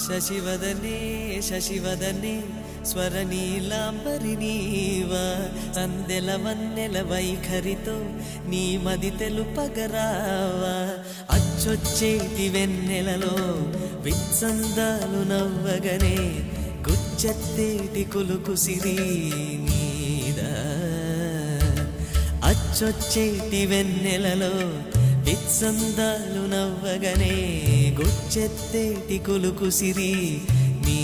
శశివదనే శశివదనే స్వరనీలాంబరి నీవా సందెల వన్నెల వైఖరితో నీ మది తెలుపగరావా అచ్చొచ్చేటి వెన్నెలలో విత్సందాలు నవ్వగనే గుచ్చెత్తేటి కులుకు సిరి నీదా అచ్చొచ్చేటి వెన్నెలలో విత్సందాలు నవ్వగనే గుచ్చెత్తేటి కులుకు సిరి నీ